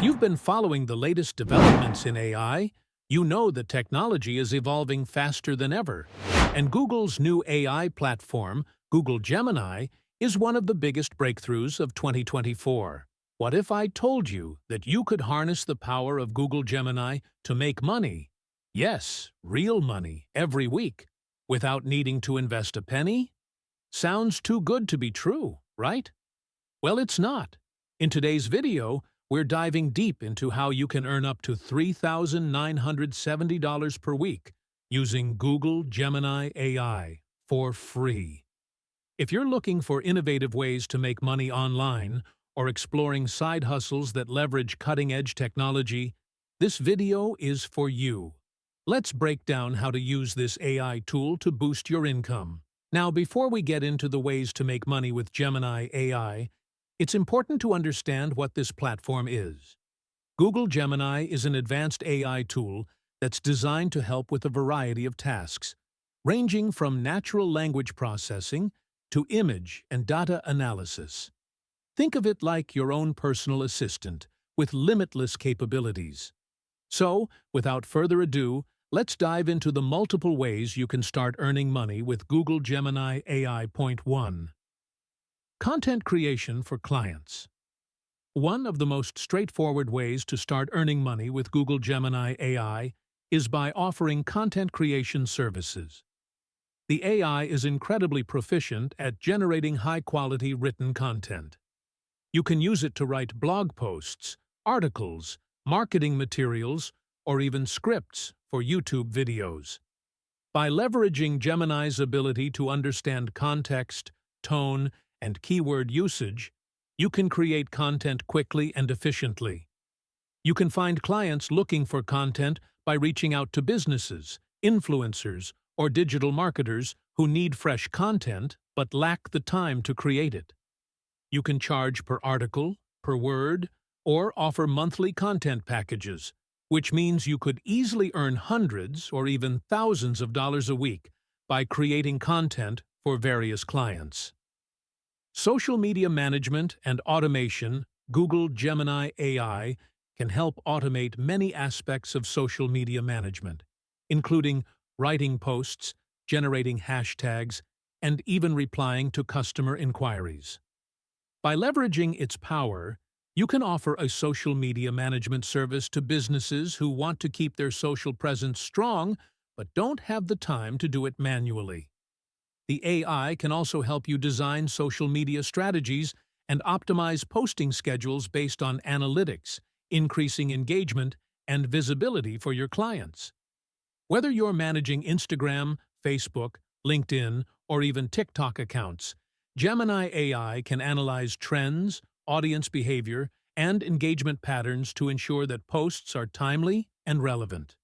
you've been following the latest developments in AI, you know that technology is evolving faster than ever. And Google's new AI platform, Google Gemini, is one of the biggest breakthroughs of 2024. What if I told you that you could harness the power of Google Gemini to make money? Yes, real money, every week, without needing to invest a penny? Sounds too good to be true, right? Well, it's not. In today's video, we're diving deep into how you can earn up to $3,970 per week using Google Gemini AI for free. If you're looking for innovative ways to make money online or exploring side hustles that leverage cutting-edge technology, this video is for you. Let's break down how to use this AI tool to boost your income. Now, before we get into the ways to make money with Gemini AI, it's important to understand what this platform is. Google Gemini is an advanced AI tool that's designed to help with a variety of tasks, ranging from natural language processing to image and data analysis. Think of it like your own personal assistant with limitless capabilities. So, without further ado, let's dive into the multiple ways you can start earning money with Google Gemini AI. Point 1. Content creation for clients. One of the most straightforward ways to start earning money with Google Gemini AI is by offering content creation services. The AI is incredibly proficient at generating high-quality written content. You can use it to write blog posts, articles, marketing materials, or even scripts for YouTube videos. By leveraging Gemini's ability to understand context, tone, and keyword usage, you can create content quickly and efficiently. You can find clients looking for content by reaching out to businesses, influencers, or digital marketers who need fresh content but lack the time to create it. You can charge per article, per word, or offer monthly content packages, which means you could easily earn hundreds or even thousands of dollars a week by creating content for various clients. Social media management and automation. Google Gemini AI can help automate many aspects of social media management, including writing posts, generating hashtags, and even replying to customer inquiries. By leveraging its power, you can offer a social media management service to businesses who want to keep their social presence strong but don't have the time to do it manually. The AI can also help you design social media strategies and optimize posting schedules based on analytics, increasing engagement and visibility for your clients. Whether you're managing Instagram, Facebook, LinkedIn, or even TikTok accounts, Gemini AI can analyze trends, audience behavior, and engagement patterns to ensure that posts are timely and relevant.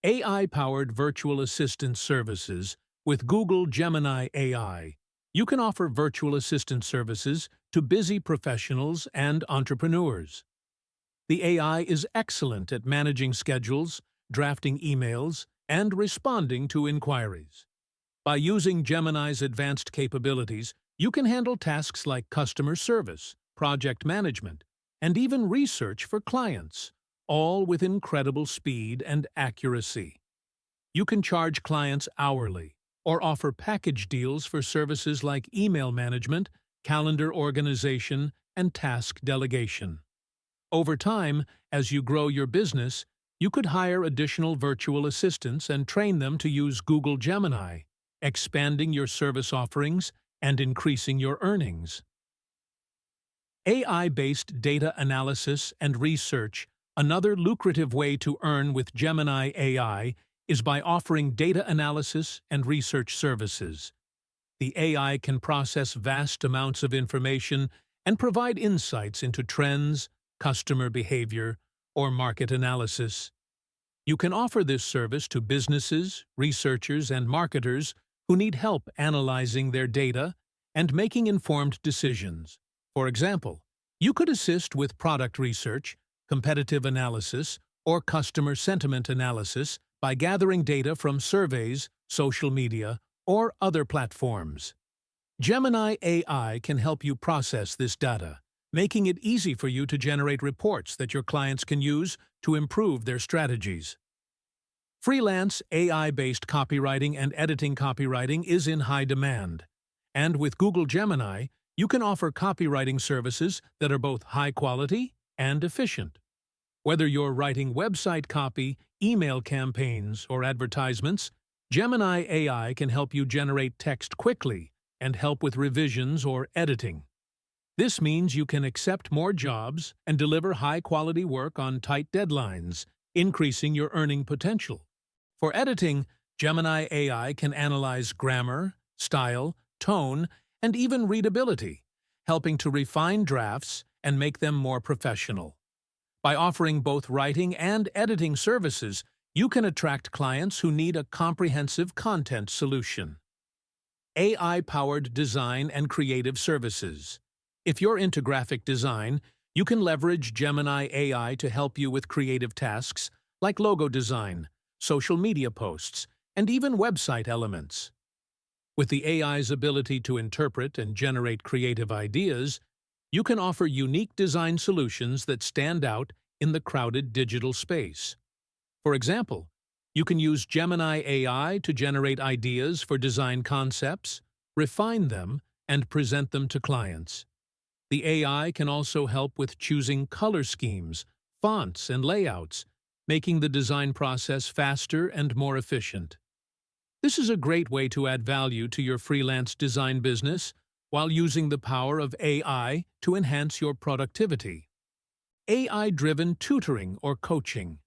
AI-powered virtual assistant services. With Google Gemini AI, you can offer virtual assistant services to busy professionals and entrepreneurs. The AI is excellent at managing schedules, drafting emails, and responding to inquiries. By using Gemini's advanced capabilities, you can handle tasks like customer service, project management, and even research for clients, all with incredible speed and accuracy. You can charge clients hourly, or offer package deals for services like email management, calendar organization, and task delegation. Over time, as you grow your business, you could hire additional virtual assistants and train them to use Google Gemini, expanding your service offerings and increasing your earnings. AI-based data analysis and research. Another lucrative way to earn with Gemini AI is by offering data analysis and research services. The AI can process vast amounts of information and provide insights into trends, customer behavior, or market analysis. You can offer this service to businesses, researchers, and marketers who need help analyzing their data and making informed decisions. For example, you could assist with product research, competitive analysis, or customer sentiment analysis by gathering data from surveys, social media, or other platforms. Gemini AI can help you process this data, making it easy for you to generate reports that your clients can use to improve their strategies. Freelance, AI-based copywriting and editing copywriting is in high demand. And with Google Gemini, you can offer copywriting services that are both high quality and efficient. Whether you're writing website copy, email campaigns, or advertisements, Gemini AI can help you generate text quickly and help with revisions or editing. This means you can accept more jobs and deliver high-quality work on tight deadlines, increasing your earning potential. For editing, Gemini AI can analyze grammar, style, tone, and even readability, helping to refine drafts and make them more professional. By offering both writing and editing services, you can attract clients who need a comprehensive content solution. AI-powered design and creative services. If you're into graphic design, you can leverage Gemini AI to help you with creative tasks like logo design, social media posts, and even website elements. With the AI's ability to interpret and generate creative ideas, you can offer unique design solutions that stand out in the crowded digital space. For example, you can use Gemini AI to generate ideas for design concepts, refine them, and present them to clients. The AI can also help with choosing color schemes, fonts, and layouts, making the design process faster and more efficient. This is a great way to add value to your freelance design business while using the power of AI to enhance your productivity. AI-driven tutoring or coaching.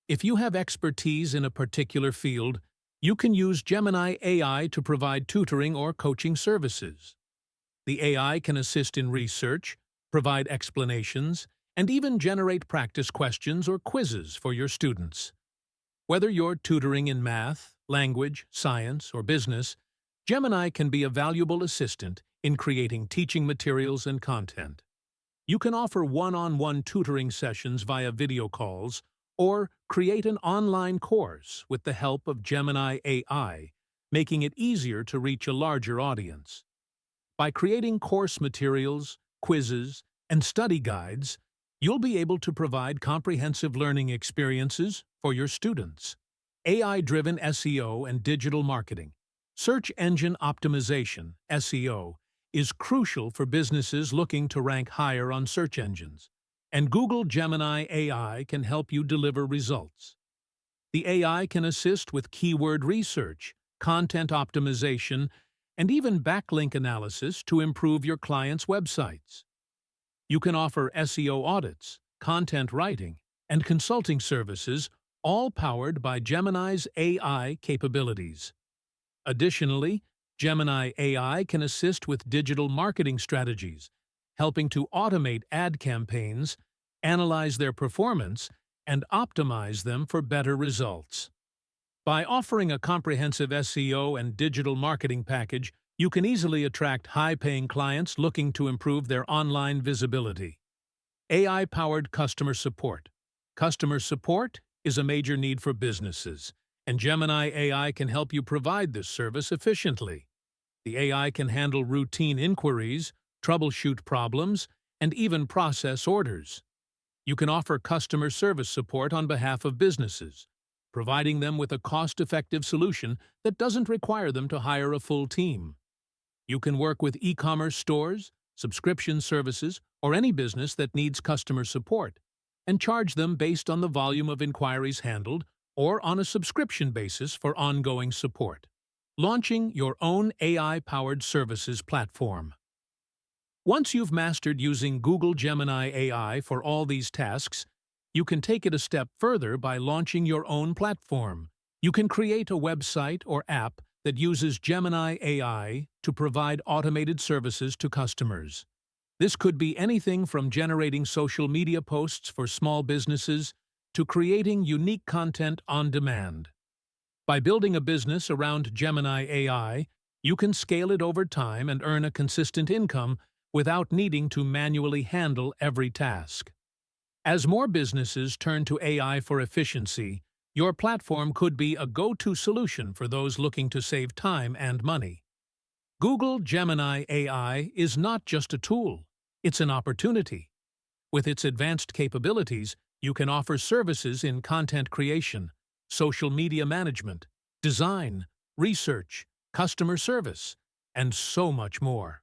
If you have expertise in a particular field, you can use Gemini AI to provide tutoring or coaching services. The AI can assist in research, provide explanations, and even generate practice questions or quizzes for your students. Whether you're tutoring in math, language, science, or business, Gemini can be a valuable assistant in creating teaching materials and content. You can offer one-on-one tutoring sessions via video calls or create an online course with the help of Gemini AI, making it easier to reach a larger audience. By creating course materials, quizzes, and study guides, you'll be able to provide comprehensive learning experiences for your students. AI-driven SEO and digital marketing. Search engine optimization, SEO, is crucial for businesses looking to rank higher on search engines, and Google Gemini AI can help you deliver results. The AI can assist with keyword research, content optimization, and even backlink analysis to improve your clients' websites. You can offer SEO audits, content writing, and consulting services, all powered by Gemini's AI capabilities. Additionally, Gemini AI can assist with digital marketing strategies, helping to automate ad campaigns, analyze their performance, and optimize them for better results. By offering a comprehensive SEO and digital marketing package, you can easily attract high-paying clients looking to improve their online visibility. AI-powered customer support. Customer support is a major need for businesses, and Gemini AI can help you provide this service efficiently. The AI can handle routine inquiries, troubleshoot problems, and even process orders. You can offer customer service support on behalf of businesses, providing them with a cost-effective solution that doesn't require them to hire a full team. You can work with e-commerce stores, subscription services, or any business that needs customer support, and charge them based on the volume of inquiries handled or on a subscription basis for ongoing support. Launching your own AI-powered services platform. Once you've mastered using Google Gemini AI for all these tasks, you can take it a step further by launching your own platform. You can create a website or app that uses Gemini AI to provide automated services to customers. This could be anything from generating social media posts for small businesses to creating unique content on demand. By building a business around Gemini AI, you can scale it over time and earn a consistent income without needing to manually handle every task. As more businesses turn to AI for efficiency, your platform could be a go-to solution for those looking to save time and money. Google Gemini AI is not just a tool. It's an opportunity. With its advanced capabilities, you can offer services in content creation, social media management, design, research, customer service, and so much more.